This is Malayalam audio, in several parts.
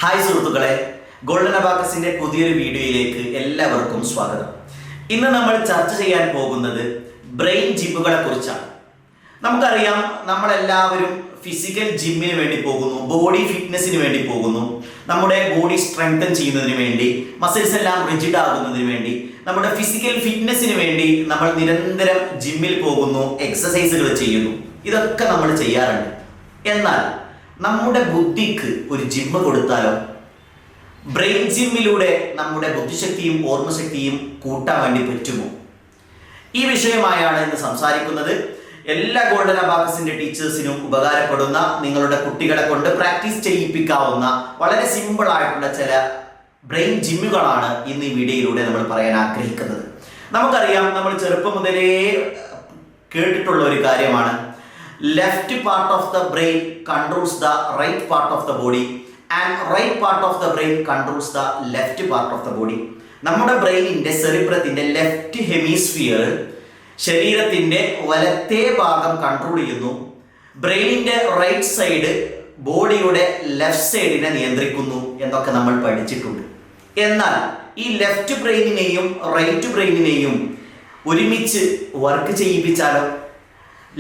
ഹായ് സുഹൃത്തുക്കളെ, ഗോൾഡൻ അബാക്കസിന്റെ പുതിയൊരു വീഡിയോയിലേക്ക് എല്ലാവർക്കും സ്വാഗതം. ഇന്ന് നമ്മൾ ചർച്ച ചെയ്യാൻ പോകുന്നത് ബ്രെയിൻ ജിമ്മുകളെ കുറിച്ചാണ്. നമുക്കറിയാം, നമ്മളെല്ലാവരും ഫിസിക്കൽ ജിമ്മിന് വേണ്ടി പോകുന്നു, ബോഡി ഫിറ്റ്നസിന് വേണ്ടി പോകുന്നു, നമ്മുടെ ബോഡി സ്ട്രെങ്തൻ ചെയ്യുന്നതിന് വേണ്ടി, മസിൽസ് എല്ലാം റിജിഡ് ആകുന്നതിന് വേണ്ടി, നമ്മുടെ ഫിസിക്കൽ ഫിറ്റ്നസിന് വേണ്ടി നമ്മൾ നിരന്തരം ജിമ്മിൽ പോകുന്നു, എക്സസൈസുകൾ ചെയ്യുന്നു. ഇതൊക്കെ നമ്മൾ ചെയ്യാറുണ്ട്. എന്നാൽ നമ്മുടെ ബുദ്ധിക്ക് ഒരു ജിമ്മ് കൊടുത്താലോ? ബ്രെയിൻ ജിമ്മിലൂടെ നമ്മുടെ ബുദ്ധിശക്തിയും ഓർമ്മശക്തിയും കൂട്ടാൻ വേണ്ടി പറ്റുമോ? ഈ വിഷയമായാണ് ഇന്ന് സംസാരിക്കുന്നത്. എല്ലാ ഗോൾഡൻ അബാക്കസിന്റെ ടീച്ചേഴ്സിനും ഉപകാരപ്പെടുന്ന, നിങ്ങളുടെ കുട്ടികളെ കൊണ്ട് പ്രാക്ടീസ് ചെയ്യിപ്പിക്കാവുന്ന വളരെ സിമ്പിൾ ആയിട്ടുള്ള ചില ബ്രെയിൻ ജിമ്മുകളാണ് ഇന്ന് ഈ വീഡിയോയിലൂടെ നമ്മൾ പറയാൻ ആഗ്രഹിക്കുന്നത്. നമുക്കറിയാം, നമ്മൾ ചെറുപ്പം മുതലേ കേട്ടിട്ടുള്ള ഒരു കാര്യമാണ്, left part of the brain controls the right part of the body and right part of the brain controls the left part of the body. നമ്മുടെ ബ്രെയിനിന്റെ സെറിബ്രത്തിന്റെ ലെഫ്റ്റ് ഹെമിസ്ഫിയർ ശരീരത്തിന്റെ വലത്തേ ഭാഗം കൺട്രോൾ ചെയ്യുന്നു, ബ്രെയിനിന്റെ റൈറ്റ് സൈഡ് ബോഡിയുടെ ലെഫ്റ്റ് സൈഡിനെ നിയന്ത്രിക്കുന്നു എന്നൊക്കെ നമ്മൾ പഠിച്ചിട്ടുണ്ട്. എന്നാൽ ഈ ലെഫ്റ്റ് ബ്രെയിനിനെയും റൈറ്റ് ബ്രെയിനിനെയും ഒരുമിച്ച് വർക്ക് ചെയ്യിപ്പിച്ചാലോ?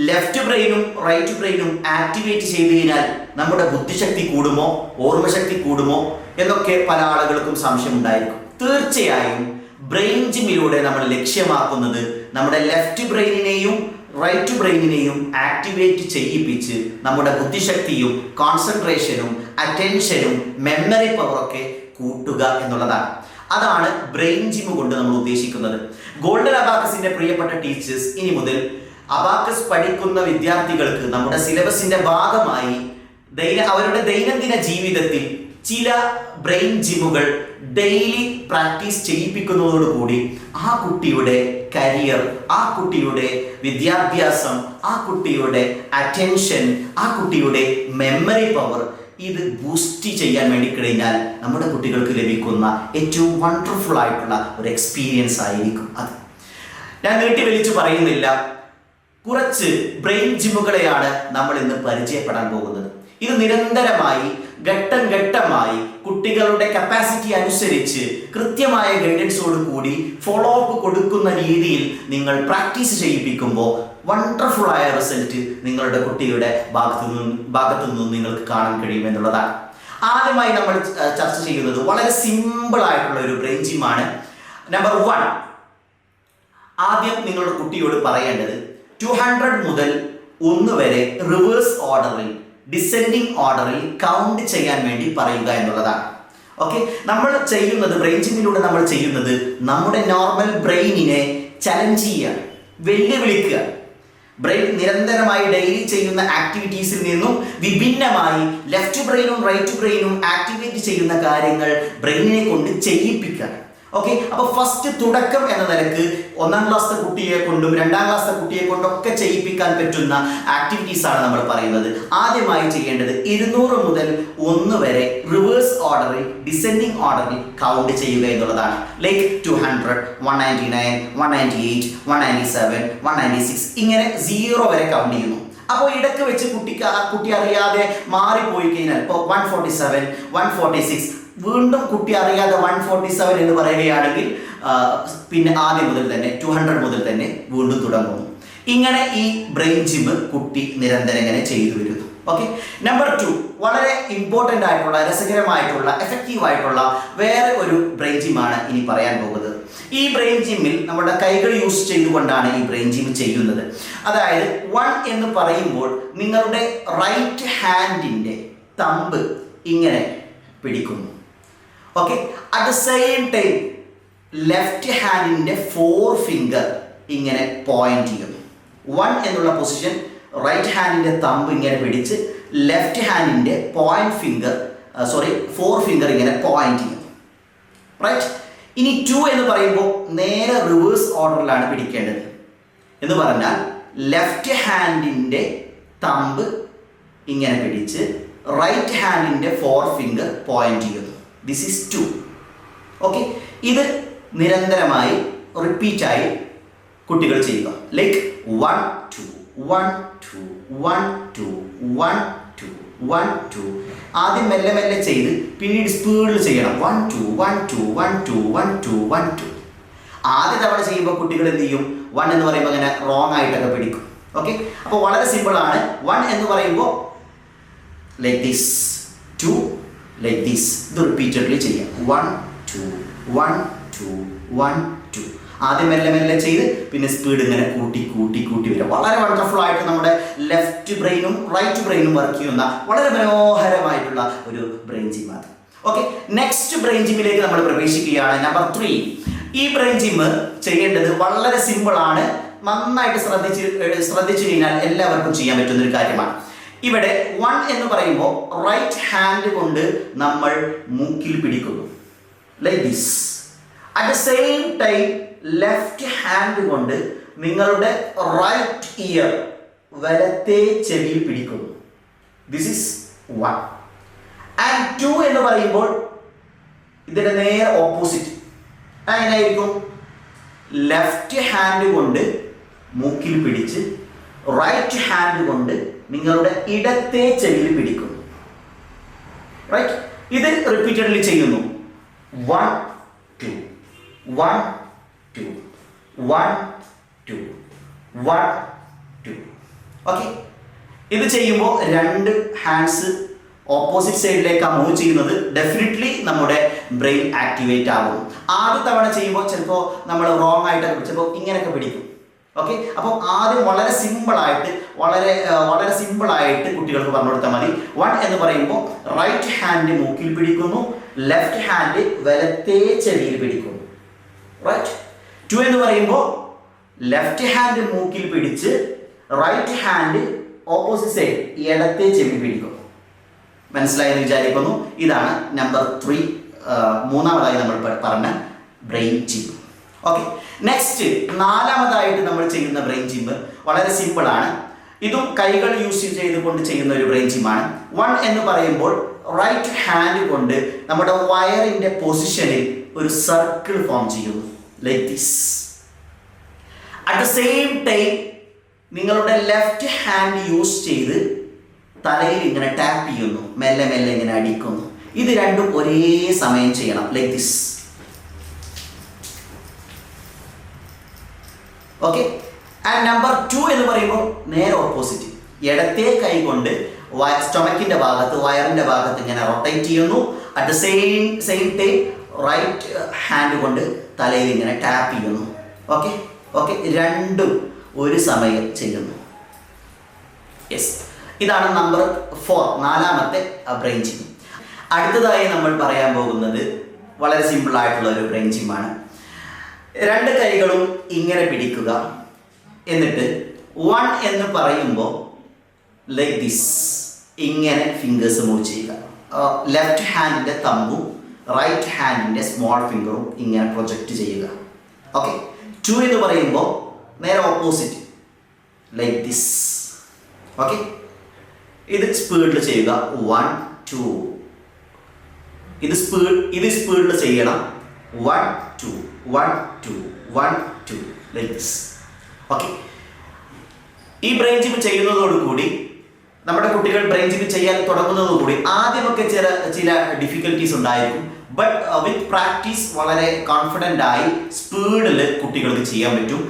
ലെഫ്റ്റ് ബ്രെയിനും റൈറ്റ് ബ്രെയിനും ആക്ടിവേറ്റ് ചെയ്ത് കഴിഞ്ഞാൽ നമ്മുടെ ബുദ്ധിശക്തി കൂടുമോ, ഓർമ്മശക്തി കൂടുമോ എന്നൊക്കെ പല ആളുകൾക്കും സംശയം ഉണ്ടായിരിക്കും. തീർച്ചയായും ബ്രെയിൻ ജിമ്മിലൂടെ നമ്മൾ ലക്ഷ്യമാക്കുന്നത് നമ്മുടെ ലെഫ്റ്റ് ബ്രെയിനിനെയും റൈറ്റ് ബ്രെയിനിനെയും ആക്ടിവേറ്റ് ചെയ്യിപ്പിച്ച് നമ്മുടെ ബുദ്ധിശക്തിയും കോൺസെൻട്രേഷനും അറ്റൻഷനും മെമ്മറി പവറൊക്കെ കൂട്ടുക എന്നുള്ളതാണ്. അതാണ് ബ്രെയിൻ ജിം കൊണ്ട് നമ്മൾ ഉദ്ദേശിക്കുന്നത്. ഗോൾഡൻ അബാക്കസിന്റെ പ്രിയപ്പെട്ട ടീച്ചേഴ്സ്, ഇനി മുതൽ അബാക്കസ് പഠിക്കുന്ന വിദ്യാർത്ഥികൾക്ക് നമ്മുടെ സിലബസിന്റെ ഭാഗമായി അവരുടെ ദൈനംദിന ജീവിതത്തിൽ ചില ബ്രെയിൻ ജിമ്മുകൾ ഡെയിലി പ്രാക്ടീസ് ചെയ്യിപ്പിക്കുന്നതോടുകൂടി ആ കുട്ടിയുടെ കരിയർ, ആ കുട്ടിയുടെ വിദ്യാഭ്യാസം, ആ കുട്ടിയുടെ അറ്റൻഷൻ, ആ കുട്ടിയുടെ മെമ്മറി പവർ ഇത് ബൂസ്റ്റ് ചെയ്യാൻ വേണ്ടി കഴിഞ്ഞാൽ നമ്മുടെ കുട്ടികൾക്ക് ലഭിക്കുന്ന ഏറ്റവും വണ്ടർഫുൾ ആയിട്ടുള്ള ഒരു എക്സ്പീരിയൻസ് ആയിരിക്കും അത്. ഞാൻ നീട്ടി വലിച്ചു പറയുന്നില്ല, കുറച്ച് ബ്രെയിൻ ജിമ്മുകളെയാണ് നമ്മൾ ഇന്ന് പരിചയപ്പെടാൻ പോകുന്നത്. ഇത് നിരന്തരമായി ഘട്ടം ഘട്ടമായി കുട്ടികളുടെ കപ്പാസിറ്റി അനുസരിച്ച് കൃത്യമായ ഗൈഡൻസോട് കൂടി ഫോളോ അപ്പ് കൊടുക്കുന്ന രീതിയിൽ നിങ്ങൾ പ്രാക്ടീസ് ചെയ്യിപ്പിക്കുമ്പോൾ വണ്ടർഫുൾ ആയ റിസൾട്ട് നിങ്ങളുടെ കുട്ടിയുടെ ഭാഗത്തു നിന്നും നിങ്ങൾക്ക് കാണാൻ കഴിയുമെന്നുള്ളതാണ്. ആദ്യമായി നമ്മൾ ചർച്ച ചെയ്യുന്നത് വളരെ സിമ്പിൾ ആയിട്ടുള്ള ഒരു ബ്രെയിൻ ജിമ്മാണ്. നമ്പർ 1, ആദ്യം നിങ്ങളുടെ കുട്ടിയോട് പറയേണ്ടത് 200 മുതൽ 1 വരെ റിവേഴ്സ് ഓർഡറിൽ, ഡിസെൻഡിങ് ഓർഡറിൽ കൗണ്ട് ചെയ്യാൻ വേണ്ടി പറയുക എന്നുള്ളതാണ്. ഓക്കെ, നമ്മൾ ചെയ്യുന്നത് ബ്രെയിൻ ജിമ്മിലൂടെ നമ്മൾ ചെയ്യുന്നത് നമ്മുടെ നോർമൽ ബ്രെയിനിനെ ചലഞ്ച് ചെയ്യുക, വെല്ലുവിളിക്കുക. ബ്രെയിൻ നിരന്തരമായി ഡെയിലി ചെയ്യുന്ന ആക്ടിവിറ്റീസിൽ നിന്നും വിഭിന്നമായി ലെഫ്റ്റ് ബ്രെയിനും റൈറ്റ് ബ്രെയിനും ആക്ടിവേറ്റ് ചെയ്യുന്ന കാര്യങ്ങൾ ബ്രെയിനിനെ കൊണ്ട് ചെയ്യിപ്പിക്കുക. ഓക്കെ, അപ്പോൾ ഫസ്റ്റ് തുടക്കം എന്ന നിലക്ക് 1ാം ക്ലാസ്സിലെ കുട്ടിയെ കൊണ്ടും 2ാം ക്ലാസ്സിലെ കുട്ടിയെ കൊണ്ടും ഒക്കെ ചെയ്യിപ്പിക്കാൻ പറ്റുന്ന ആക്ടിവിറ്റീസ് ആണ് നമ്മൾ പറയുന്നത്. ആദ്യമായി ചെയ്യേണ്ടത് 200 മുതൽ 1 വരെ റിവേഴ്സ് ഓർഡറിൽ, ഡിസെൻഡിങ് ഓർഡറിൽ കൗണ്ട് ചെയ്യുക എന്നുള്ളതാണ്. ലൈക്ക് 200, 199, 198, 197, 196 ഇങ്ങനെ 0 വരെ കൗണ്ട് ചെയ്യുന്നു. അപ്പോൾ ഇടയ്ക്ക് വെച്ച് കുട്ടി അറിയാതെ മാറിപ്പോയി കഴിഞ്ഞാൽ, ഇപ്പോൾ 147, 146, വീണ്ടും കുട്ടി അറിയാതെ 147 എന്ന് പറയുകയാണെങ്കിൽ പിന്നെ ആദ്യം മുതൽ തന്നെ 200 മുതൽ തന്നെ വീണ്ടും തുടങ്ങുന്നു. ഇങ്ങനെ ഈ ബ്രെയിൻ ജിം കുട്ടി നിരന്തരം ഇങ്ങനെ ചെയ്തു വരുന്നു. ഓക്കെ, നമ്പർ 2, വളരെ ഇമ്പോർട്ടൻ്റ് ആയിട്ടുള്ള, രസകരമായിട്ടുള്ള, എഫക്റ്റീവ് ആയിട്ടുള്ള വേറെ ഒരു ബ്രെയിൻ ജിമ്മാണ് ഇനി പറയാൻ പോകുന്നത്. ഈ ബ്രെയിൻ ജിമ്മിൽ നമ്മുടെ കൈകൾ യൂസ് ചെയ്തുകൊണ്ടാണ് ഈ ബ്രെയിൻ ജിം ചെയ്യുന്നത്. അതായത് 1 എന്ന് പറയുമ്പോൾ നിങ്ങളുടെ റൈറ്റ് ഹാൻഡിൻ്റെ തമ്പ് ഇങ്ങനെ പിടിക്കുന്നു. Okay, at the same time left ഹാൻഡിൻ്റെ 4 ഫിംഗർ ഇങ്ങനെ പോയിന്റ് ചെയ്യുന്നു. 1 എന്നുള്ള പൊസിഷൻ, റൈറ്റ് ഹാൻഡിൻ്റെ തമ്പ് ഇങ്ങനെ പിടിച്ച് ലെഫ്റ്റ് ഹാൻഡിൻ്റെ 4 ഫിംഗർ ഇങ്ങനെ പോയിന്റ് ചെയ്യുന്നു. റൈറ്റ്. ഇനി 2 എന്ന് പറയുമ്പോൾ നേരെ റിവേഴ്സ് ഓർഡറിലാണ് പിടിക്കേണ്ടത്. എന്ന് പറഞ്ഞാൽ ലെഫ്റ്റ് ഹാൻഡിൻ്റെ തമ്പ് ഇങ്ങനെ പിടിച്ച് റൈറ്റ് ഹാൻഡിൻ്റെ 4 ഫിംഗർ പോയിന്റ് ചെയ്യുന്നു. This is 2. ഓക്കെ, ഇത് നിരന്തരമായി റിപ്പീറ്റായി കുട്ടികൾ ചെയ്യുക. ലൈക്ക് 1 2 1 2 1 2 1 2 1 2 ആദ്യം മെല്ലെ മെല്ലെ ചെയ്ത് പിന്നീട് സ്പീഡിൽ ചെയ്യണം. 1 2 1 2 1 2 1 2 1 2. ആദ്യ തവണ ചെയ്യുമ്പോൾ കുട്ടികൾ എന്ത് ചെയ്യും? 1 എന്ന് പറയുമ്പോൾ അങ്ങനെ റോങ് ആയിട്ടൊക്കെ പിടിക്കും. ഓക്കെ, അപ്പോൾ വളരെ സിമ്പിളാണ്. 1 എന്ന് പറയുമ്പോൾ ലൈക്ക് ദിസ്, 2 ലൈക്ക് ദിസ്. ഇത് റിപ്പീറ്റഡ്ലി ചെയ്യാം. 1 2 1 2 1 2. ആദ്യം മെല്ലെ മെല്ലെ ചെയ്ത് പിന്നെ സ്പീഡ് ഇങ്ങനെ കൂട്ടി കൂട്ടി കൂട്ടി വരിക. വളരെ വണ്ടർഫുൾ ആയിട്ട് നമ്മുടെ ലെഫ്റ്റ് ബ്രെയിനും റൈറ്റ് ബ്രെയിനും വർക്ക് ചെയ്യുന്ന വളരെ മനോഹരമായിട്ടുള്ള ഒരു ബ്രെയിൻ ജിമ്മാണ്. ഓക്കെ, നെക്സ്റ്റ് ബ്രെയിൻ ജിമ്മിലേക്ക് നമ്മൾ പ്രവേശിക്കുകയാണ്. നമ്പർ 3. ഈ ബ്രെയിൻ ജിമ്മ് ചെയ്യേണ്ടത് വളരെ സിമ്പിളാണ്. നന്നായിട്ട് ശ്രദ്ധിച്ചു കഴിഞ്ഞാൽ എല്ലാവർക്കും ചെയ്യാൻ പറ്റുന്ന ഒരു കാര്യമാണ്. ഇവിടെ 1 എന്ന് പറയുമ്പോൾ റൈറ്റ് ഹാൻഡ് കൊണ്ട് നമ്മൾ മൂക്കിൽ പിടിക്കുന്നു, like this. At the same time left hand കൊണ്ട് നിങ്ങളുടെ റൈറ്റ് ഇയർ, വലത്തെ ചെവിയിൽ പിടിക്കുന്നു. This is 1. ആൻഡ് 2 എന്ന് പറയുമ്പോൾ ഇതിന്റെ നേരെ ഓപ്പോസിറ്റ്. എങ്ങനെയായിരിക്കും? ലെഫ്റ്റ് ഹാൻഡ് കൊണ്ട് മൂക്കിൽ പിടിച്ച് റൈറ്റ് ഹാൻഡ് കൊണ്ട് നിങ്ങളുടെ ഇടത്തെ ചെവിയിൽ പിടിക്കുന്നു. റൈറ്റ്, ഇത് റിപ്പീറ്റഡ്ലി ചെയ്യുന്നു. 1 2 1 2 1 2 1 2. ഓക്കെ, ഇത് ചെയ്യുമ്പോൾ രണ്ട് ഹാൻഡ്സ് ഓപ്പോസിറ്റ് സൈഡിലേക്കാണ് മൂവ് ചെയ്യുന്നത്. ഡെഫിനറ്റ്ലി നമ്മുടെ ബ്രെയിൻ ആക്ടിവേറ്റ് ആകും. ആദ്യ തവണ ചെയ്യുമ്പോൾ ചിലപ്പോൾ നമ്മൾ റോങ് ആയിട്ടൊക്കെ ചിലപ്പോൾ ഇങ്ങനെയൊക്കെ പിടിക്കും. ഓക്കെ, അപ്പോൾ ആദ്യം വളരെ സിമ്പിളായിട്ട് വളരെ സിമ്പിളായിട്ട് കുട്ടികൾക്ക് പറഞ്ഞു കൊടുത്താൽ മതി. 1 എന്ന് പറയുമ്പോൾ റൈറ്റ് ഹാൻഡ് മൂക്കിൽ പിടിക്കുന്നു, ലെഫ്റ്റ് ഹാൻഡ് വലത്തെ ചെവിയിൽ പിടിക്കുന്നു. റൈറ്റ്. 2 എന്ന് പറയുമ്പോൾ ലെഫ്റ്റ് ഹാൻഡ് മൂക്കിൽ പിടിച്ച് റൈറ്റ് ഹാൻഡ് ഓപ്പോസിറ്റ് സൈഡ് ഇടത്തെ ചെവിയിൽ പിടിക്കുന്നു. മനസ്സിലായെന്ന് വിചാരിക്കുന്നു. ഇതാണ് നമ്പർ 3, മൂന്നാമതായി നമ്മൾ പറഞ്ഞ ബ്രെയിൻ ജിം. ഓക്കെ, നെക്സ്റ്റ് 4ാമതായിട്ട് നമ്മൾ ചെയ്യുന്ന ബ്രെയിൻ ജിം വളരെ സിമ്പിളാണ്. ഇതും കൈകൾ യൂസ് ചെയ്തുകൊണ്ട് ചെയ്യുന്ന ഒരു ബ്രെയിൻ ജിമ്മാണ്. 1 എന്ന് പറയുമ്പോൾ റൈറ്റ് ഹാൻഡ് കൊണ്ട് നമ്മുടെ വയറിന്റെ പൊസിഷനിൽ ഒരു സർക്കിൾ ഫോം ചെയ്യുന്നു, like this. At the same time നിങ്ങളുടെ ലെഫ്റ്റ് ഹാൻഡ് യൂസ് ചെയ്ത് തലയിൽ ഇങ്ങനെ ടാപ്പ് ചെയ്യുന്നു, മെല്ലെ മെല്ലെ ഇങ്ങനെ അടിക്കുന്നു. ഇത് രണ്ടും ഒരേ സമയം ചെയ്യണം, like this. Okay, and number 2 എന്ന് പറയുമ്പോൾ നേരെ ഓപ്പോസിറ്റ്. ഇടത്തെ കൈ കൊണ്ട് സ്റ്റൊമക്കിന്റെ ഭാഗത്ത്, വയറിന്റെ ഭാഗത്ത് ഇങ്ങനെ റൊട്ടേറ്റ് ചെയ്യുന്നു. At the same time right hand കൊണ്ട് തലയിൽ ഇങ്ങനെ ടാപ്പ് ചെയ്യുന്നു. ഓക്കെ ഓക്കെ, രണ്ടും ഒരു സമയം ചെയ്യുന്നു. യെസ്, ഇതാണ് നമ്പർ 4, 4ാമത്തെ ബ്രെയിൻ ജിം. അടുത്തതായി നമ്മൾ പറയാൻ പോകുന്നത് വളരെ സിമ്പിൾ ആയിട്ടുള്ള ഒരു ബ്രെയിൻ ജിമ്മാണ്. 2 കൈകളും ഇങ്ങനെ പിടിക്കുക. എന്നിട്ട് 1 എന്ന് പറയുമ്പോൾ ലൈക്ക് ദിസ് ഇങ്ങനെ ഫിംഗേഴ്സ് മൂവ് ചെയ്യുക. ലെഫ്റ്റ് ഹാൻഡിൻ്റെ തമ്പും റൈറ്റ് ഹാൻഡിൻ്റെ സ്മോൾ ഫിംഗറും ഇങ്ങനെ പ്രൊജക്റ്റ് ചെയ്യുക. ഓക്കെ, 2 എന്ന് പറയുമ്പോൾ നേരെ ഓപ്പോസിറ്റ്, ലൈക്ക് ദിസ്. ഓക്കെ, ഇത് സ്പീഡിൽ ചെയ്യുക. 1 2. ഇത് സ്പീഡിൽ ചെയ്യണം. 1 2 1 2 1 2 ലൈക്ക് ദിസ്. ഓക്കെ, ഈ ബ്രെയിൻ ജിം ചെയ്യുന്നതോടുകൂടി നമ്മുടെ കുട്ടികൾ ബ്രെയിൻ ജിം ചെയ്യാൻ തുടങ്ങുന്നതോടുകൂടി ആദ്യമൊക്കെ ചില ഡിഫിക്കൽട്ടീസ് ഉണ്ടായിരിക്കും. ബട്ട് വിത്ത് പ്രാക്ടീസ് വളരെ കോൺഫിഡൻ്റ് ആയി സ്പീഡിൽ കുട്ടികൾക്ക് ചെയ്യാൻ പറ്റും.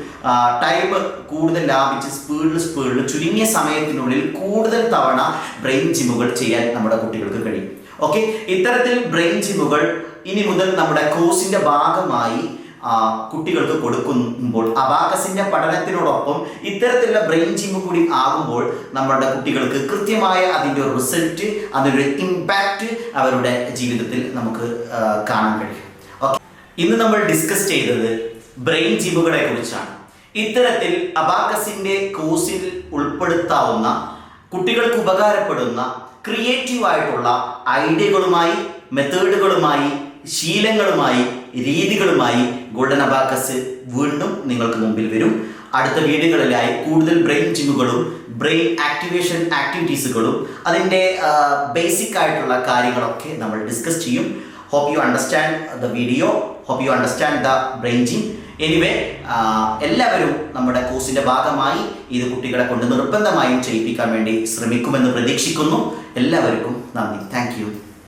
ടൈം കൂടുതൽ ലാഭിച്ച് സ്പീഡിൽ ചുരുങ്ങിയ സമയത്തിനുള്ളിൽ കൂടുതൽ തവണ ബ്രെയിൻ ജിമ്മുകൾ ചെയ്യാൻ നമ്മുടെ കുട്ടികൾക്ക് കഴിയും. ഓക്കെ, ഇത്തരത്തിൽ ബ്രെയിൻ ജിമ്മുകൾ ഇനി മുതൽ നമ്മുടെ കോഴ്സിൻ്റെ ഭാഗമായി കുട്ടികൾക്ക് കൊടുക്കുമ്പോൾ അബാക്കസിൻ്റെ പഠനത്തിനോടൊപ്പം ഇത്തരത്തിലുള്ള ബ്രെയിൻ ജിമ്മ് കൂടി ആകുമ്പോൾ നമ്മുടെ കുട്ടികൾക്ക് കൃത്യമായ അതിൻ്റെ ഒരു റിസൾട്ട്, അതിൻ്റെ ഇമ്പാക്റ്റ് അവരുടെ ജീവിതത്തിൽ നമുക്ക് കാണാൻ കഴിയും. ഓക്കെ, ഇന്ന് നമ്മൾ ഡിസ്കസ് ചെയ്തത് ബ്രെയിൻ ജിമ്മുകളെ കുറിച്ചാണ്. ഇത്തരത്തിൽ അബാക്കസിൻ്റെ കോഴ്സിൽ ഉൾപ്പെടുത്താവുന്ന കുട്ടികൾക്ക് ഉപകാരപ്പെടുന്ന ക്രിയേറ്റീവായിട്ടുള്ള ഐഡിയകളുമായി, മെത്തേഡുകളുമായി, ശീലങ്ങളുമായി, രീതികളുമായി ഗോൾഡൻ അബാക്കസ് വീണ്ടും നിങ്ങൾക്ക് മുമ്പിൽ വരും. അടുത്ത വീഡിയോകളിലായി കൂടുതൽ ബ്രെയിൻ ജിമ്മുകളും ബ്രെയിൻ ആക്ടിവേഷൻ ആക്ടിവിറ്റീസുകളും അതിൻ്റെ ബേസിക് ആയിട്ടുള്ള കാര്യങ്ങളൊക്കെ നമ്മൾ ഡിസ്കസ് ചെയ്യും. Hope you understand the video. Hope you understand the brain gym. Anyway എല്ലാവരും നമ്മുടെ കോഴ്സിന്റെ ഭാഗമായി ഇത് കുട്ടികളെ കൊണ്ട് നിർബന്ധമായും ചെയ്യിപ്പിക്കാൻ വേണ്ടി ശ്രമിക്കുമെന്ന് പ്രതീക്ഷിക്കുന്നു. എല്ലാവർക്കും നന്ദി. Thank you.